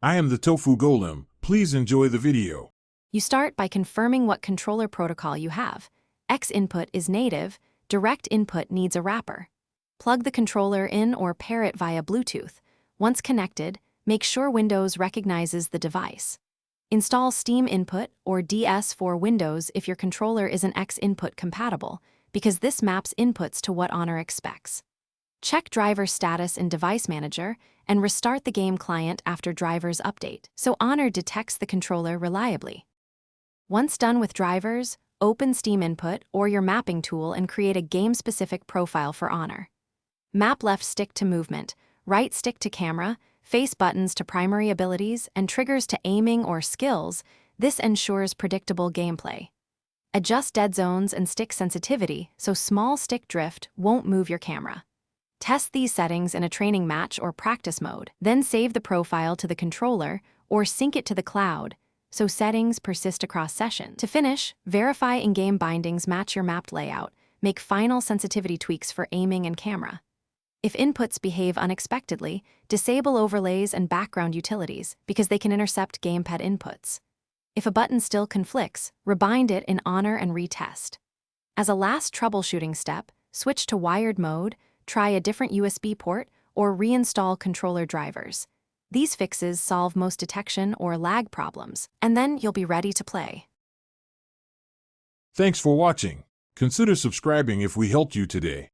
I am the Tofu Golem. Please enjoy the video. You start by confirming what controller protocol you have. X input is native, direct input needs a wrapper. Plug the controller in or pair it via Bluetooth. Once connected, make sure Windows recognizes the device. Install Steam Input or DS for Windows if your controller isn't X input compatible, because this maps inputs to what Honor expects. Check driver status in Device Manager and restart the game client after drivers update, so Honor detects the controller reliably. Once done with drivers, open Steam Input or your mapping tool and create a game-specific profile for Honor. Map left stick to movement, right stick to camera, face buttons to primary abilities, and triggers to aiming or skills. This ensures predictable gameplay. Adjust dead zones and stick sensitivity so small stick drift won't move your camera. Test these settings in a training match or practice mode, then save the profile to the controller or sync it to the cloud so settings persist across sessions. To finish, verify in-game bindings match your mapped layout, make final sensitivity tweaks for aiming and camera. If inputs behave unexpectedly, disable overlays and background utilities because they can intercept gamepad inputs. If a button still conflicts, rebind it in Honor and retest. As a last troubleshooting step, switch to wired mode, try a different USB port, or reinstall controller drivers. These fixes solve most detection or lag problems, and then you'll be ready to play. Thanks for watching. Consider subscribing if we helped you today.